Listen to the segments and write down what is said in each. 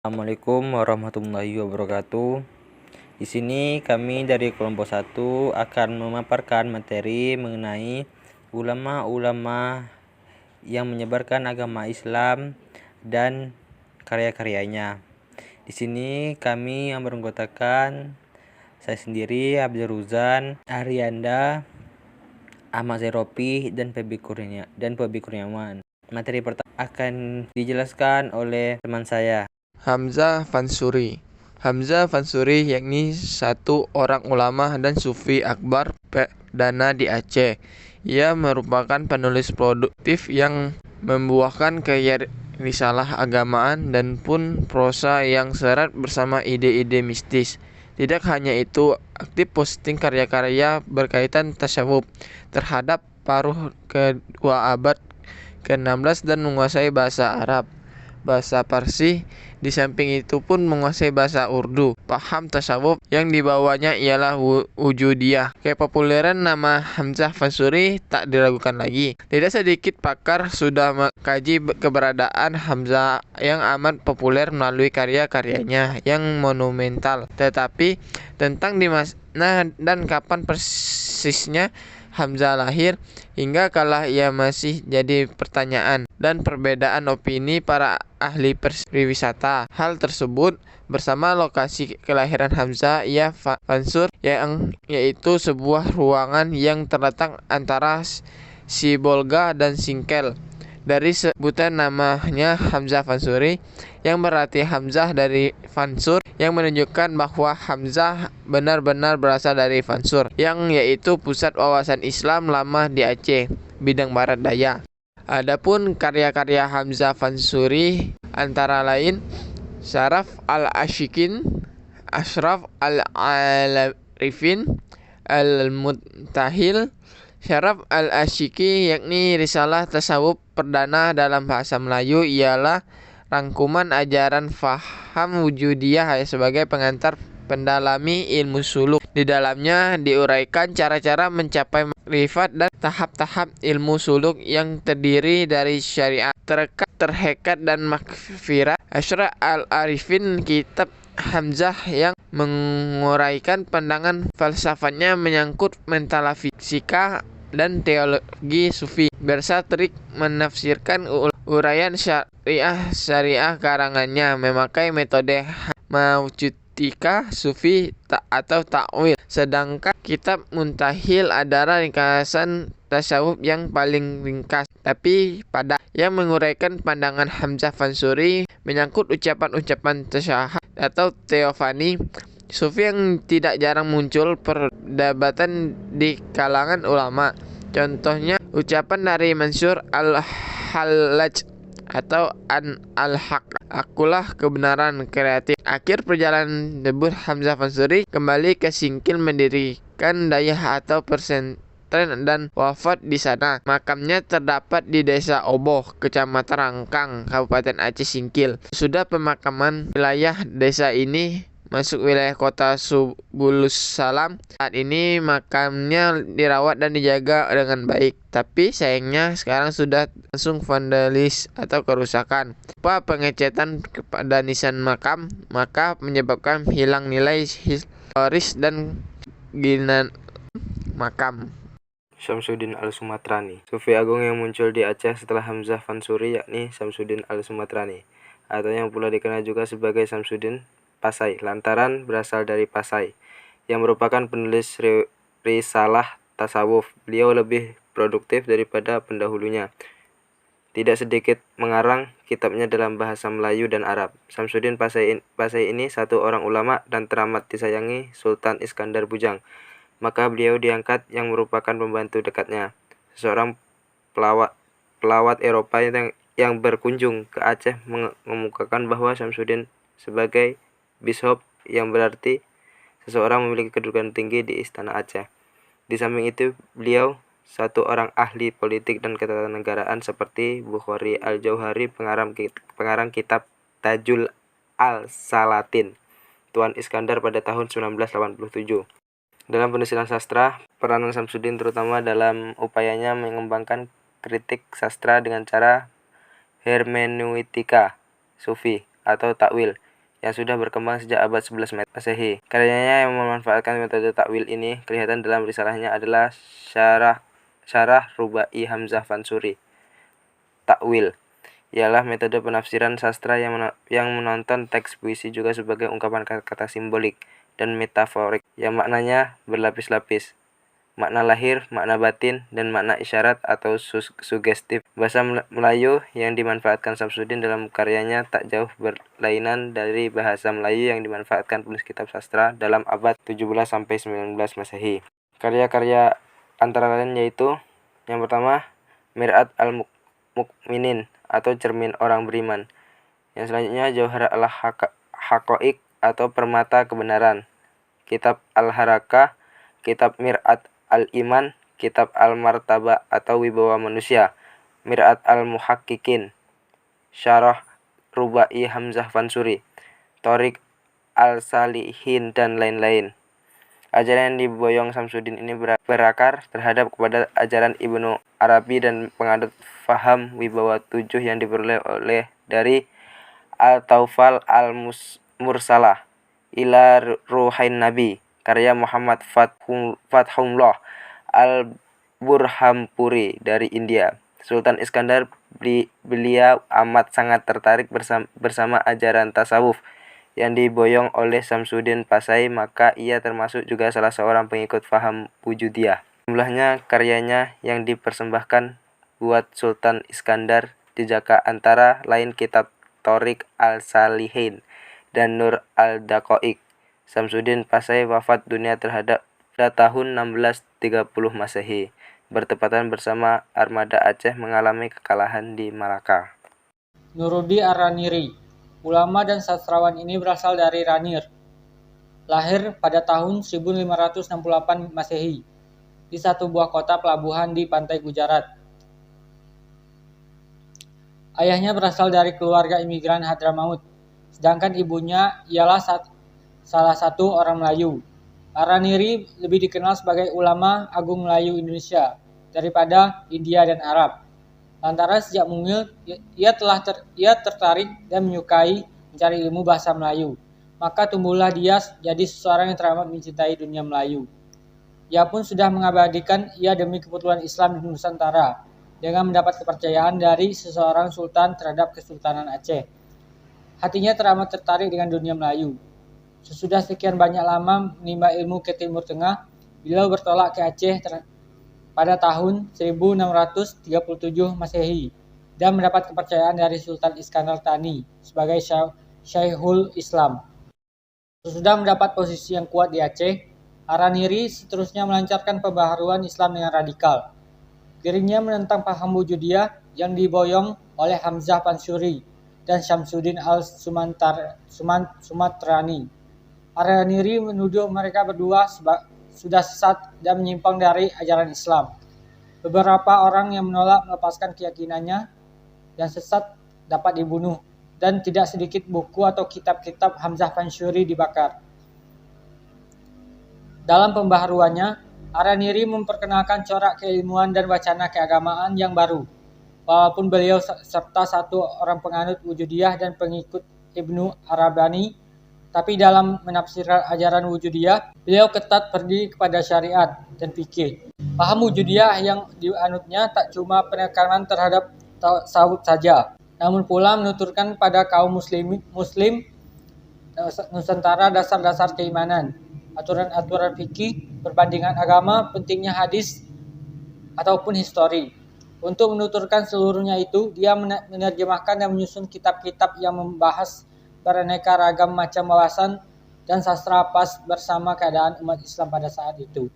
Assalamualaikum warahmatullahi wabarakatuh. Di sini kami dari kelompok 1 akan memaparkan materi mengenai ulama-ulama yang menyebarkan agama Islam dan karya-karyanya. Di sini kami yang beranggotakan saya sendiri, Abdul Ruzan, Arianda, Ahmad Zeropi, dan Febi Kurniawan. Materi pertama akan dijelaskan oleh teman saya, Hamzah Fansuri. Hamzah Fansuri yakni satu orang ulama dan sufi akbar perdana di Aceh. Ia merupakan penulis produktif yang membuahkan karya risalah agamaan dan pun prosa yang syarat bersama ide-ide mistis. Tidak hanya itu, aktif posting karya-karya berkaitan tasawuf terhadap paruh kedua abad ke-16 dan menguasai bahasa Arab, bahasa Parsi. Di samping itu pun menguasai bahasa Urdu. Paham tasawuf yang dibawanya ialah wujudiyah. Kepopuleran nama Hamzah Fansuri tak diragukan lagi. Tidak sedikit pakar sudah mengkaji keberadaan Hamzah yang amat populer melalui karya-karyanya yang monumental. Tetapi tentang di mana dan kapan persisnya Hamzah lahir hingga kala ia masih jadi pertanyaan dan perbedaan opini para ahli pariwisata. Hal tersebut bersama lokasi kelahiran Hamzah Fansur yang yaitu sebuah ruangan yang terletak antara Sibolga dan Singkel. Dari sebutan namanya Hamzah Fansuri yang berarti Hamzah dari Fansur, yang menunjukkan bahwa Hamzah benar-benar berasal dari Fansur, yang yaitu pusat wawasan Islam lama di Aceh, bidang barat daya. Adapun karya-karya Hamzah Fansuri antara lain Syaraf al-Ashikin, Ashraf al-Arifin, Al-Muntahil. Syaraf al-Ashiki yakni risalah tasawuf perdana dalam bahasa Melayu, ialah rangkuman ajaran faham wujudiyah sebagai pengantar pendalami ilmu suluk. Di dalamnya diuraikan cara-cara mencapai makrifat dan tahap-tahap ilmu suluk yang terdiri dari syariat, terhekat dan makfirat. Ashraf al-Arifin, kitab Hamzah yang menguraikan pandangan falsafatnya menyangkut metafisika dan teologi sufi. Bersatrik menafsirkan uraian syariah karangannya memakai metode maujutika sufi atau takwil. Sedangkan kitab Muntahil adalah ringkasan tasawuf yang paling ringkas tapi padat, yang menguraikan pandangan Hamzah Fansuri menyangkut ucapan-ucapan tasyahud atau teofani sufi yang tidak jarang muncul perdebatan di kalangan ulama. Contohnya ucapan dari Mansur al-Hallaj atau an al-haq, akulah kebenaran kreatif. Akhir perjalanan debut Hamzah Fansuri kembali ke Singkil mendirikan dayah atau pesantren dan wafat di sana. Makamnya terdapat di Desa Oboh, Kecamatan Rangkang, Kabupaten Aceh Singkil. Sudah pemakaman wilayah desa ini masuk wilayah kota Subulus Salam. Saat ini makamnya dirawat dan dijaga dengan baik, tapi sayangnya sekarang sudah langsung vandalis atau kerusakan. Tanpa pengecetan kepada nisan makam, maka menyebabkan hilang nilai historis dan ginan makam. Syamsuddin al-Sumatrani. Sufi agung yang muncul di Aceh setelah Hamzah Fansuri yakni Syamsuddin al-Sumatrani, atau yang pula dikenal juga sebagai Syamsuddin Pasai lantaran berasal dari Pasai, yang merupakan penulis risalah tasawuf. Beliau lebih produktif daripada pendahulunya. Tidak sedikit mengarang kitabnya dalam bahasa Melayu dan Arab. Syamsuddin Pasai ini satu orang ulama dan teramat disayangi Sultan Iskandar Bujang. Maka beliau diangkat yang merupakan pembantu dekatnya, seorang pelawat Eropa yang berkunjung ke Aceh mengemukakan bahwa Syamsuddin sebagai bishop, yang berarti seseorang memiliki kedudukan tinggi di istana Aceh. Di samping itu, beliau satu orang ahli politik dan ketatanegaraan seperti Bukhari al-Jauhari, pengarang kitab Tajul al-Salatin, Tuan Iskandar pada tahun 1987. Dalam penulisan sastra, peranan Syamsuddin terutama dalam upayanya mengembangkan kritik sastra dengan cara hermeneutika sufi atau takwil, yang sudah berkembang sejak abad 11 Masehi. Karyanya yang memanfaatkan metode takwil ini kelihatan dalam risalahnya adalah Syarah Rubai Hamzah Fansuri. Takwil ialah metode penafsiran sastra yang menonton teks puisi juga sebagai ungkapan kata-kata simbolik dan metaforik yang maknanya berlapis-lapis. Makna lahir, makna batin, dan makna isyarat atau sugestif. Bahasa Melayu yang dimanfaatkan Samsudin dalam karyanya tak jauh berlainan dari bahasa Melayu yang dimanfaatkan penulis kitab sastra dalam abad 17-19 Masehi. Karya-karya antara lain yaitu yang pertama, Mir'at al-Mukminin atau cermin orang beriman. Yang selanjutnya Jauhar al-Haqaiq atau permata kebenaran. Kitab Al-Harakah, Kitab Mir'at al-Iman, Kitab Al-Martaba atau Wibawa Manusia, Mir'at al-Muhaqqiqin, Syarah Rubai Hamzah Fansuri, Thoriq al-Salihin, dan lain-lain. Ajaran yang diboyong Samsudin ini berakar terhadap kepada ajaran Ibnu Arabi dan penganut faham Wibawa 7 yang diperoleh dari Al-Taufal al-Mursalah ila Ruhain Nabi, karya Muhammad Fathullah al-Burhampuri dari India. Sultan Iskandar beliau amat sangat tertarik bersama ajaran tasawuf yang diboyong oleh Samsudin Pasai, maka ia termasuk juga salah seorang pengikut faham wujudiyah. Jumlahnya karyanya yang dipersembahkan buat Sultan Iskandar dijaka antara lain kitab Thoriq al-Salihin dan Nur al-Daqaiq. Samsudin Pasai wafat dunia pada tahun 1630 Masehi, bertepatan bersama armada Aceh mengalami kekalahan di Malaka. Nurudi Ar-Raniri, ulama dan sastrawan ini berasal dari Ranir. Lahir pada tahun 1568 Masehi di satu buah kota pelabuhan di pantai Gujarat. Ayahnya berasal dari keluarga imigran Hadramaut, sedangkan ibunya ialah salah satu orang Melayu. Ar-Raniri lebih dikenal sebagai ulama agung Melayu Indonesia daripada India dan Arab. Lantaran sejak mungil ia tertarik dan menyukai mencari ilmu bahasa Melayu. Maka tumbuhlah dia jadi seseorang yang teramat mencintai dunia Melayu. Ia pun sudah mengabadikan ia demi kebetulan Islam di Nusantara dengan mendapat kepercayaan dari seseorang sultan terhadap Kesultanan Aceh. Hatinya teramat tertarik dengan dunia Melayu. Sesudah sekian banyak lama menimba ilmu ke Timur Tengah, beliau bertolak ke Aceh pada tahun 1637 Masehi dan mendapat kepercayaan dari Sultan Iskandar Thani sebagai Syekhul Islam. Sesudah mendapat posisi yang kuat di Aceh, Ar-Raniri seterusnya melancarkan pembaharuan Islam dengan radikal. Dirinya menentang paham wujudiyah yang diboyong oleh Hamzah Fansuri dan Syamsuddin al-Sumatrani. Ar-Raniri menuduh mereka berdua sudah sesat dan menyimpang dari ajaran Islam. Beberapa orang yang menolak melepaskan keyakinannya yang sesat dapat dibunuh, dan tidak sedikit buku atau kitab-kitab Hamzah Fansuri dibakar. Dalam pembaharuannya, Ar-Raniri memperkenalkan corak keilmuan dan wacana keagamaan yang baru. Walaupun beliau serta satu orang penganut wujudiyah dan pengikut Ibnu Arabani, tapi dalam menafsirkan ajaran wujudiyah, beliau ketat berdiri kepada syariat dan fikih. Paham wujudiyah yang dianutnya tak cuma penekanan terhadap tasawuf saja, namun pula menuturkan pada kaum muslim Nusantara dasar-dasar keimanan, aturan-aturan fikih, perbandingan agama, pentingnya hadis ataupun histori. Untuk menuturkan seluruhnya itu, dia menerjemahkan dan menyusun kitab-kitab yang membahas beraneka ragam macam wawasan dan sastra pas bersama keadaan umat Islam pada saat itu.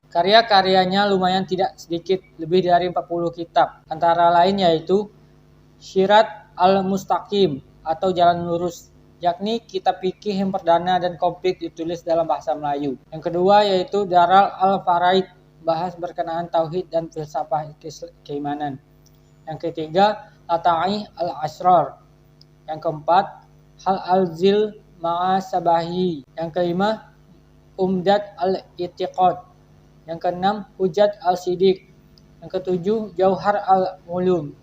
Karya-karyanya lumayan tidak sedikit, lebih dari 40 kitab. Antara lain yaitu Syirat al-Mustaqim atau Jalan Lurus, yakni kitab fikih yang perdana dan komplit ditulis dalam bahasa Melayu. Yang kedua yaitu Daral al-Faraid, bahas berkenaan tauhid dan filsafah keimanan. Yang ketiga Lata'ih al-Asrar. Yang keempat Hal al-Zil Ma'asabahi. Yang kelima Umdat al-Itiqad. Yang keenam Hujat al-Sidiq. Yang ketujuh Jauhar al-Ulum.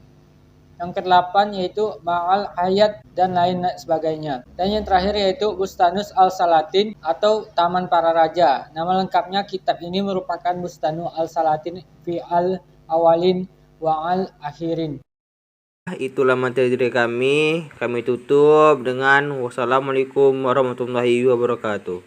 Yang ke-8 yaitu Ma'al Hayat dan lain sebagainya. Dan yang terakhir yaitu Bustanus Al-Salatin atau Taman Para Raja. Nama lengkapnya kitab ini merupakan Bustanu Al-Salatin fi Al-Awalin wa Al-Akhirin. Itulah materi dari kami tutup dengan wassalamualaikum warahmatullahi wabarakatuh.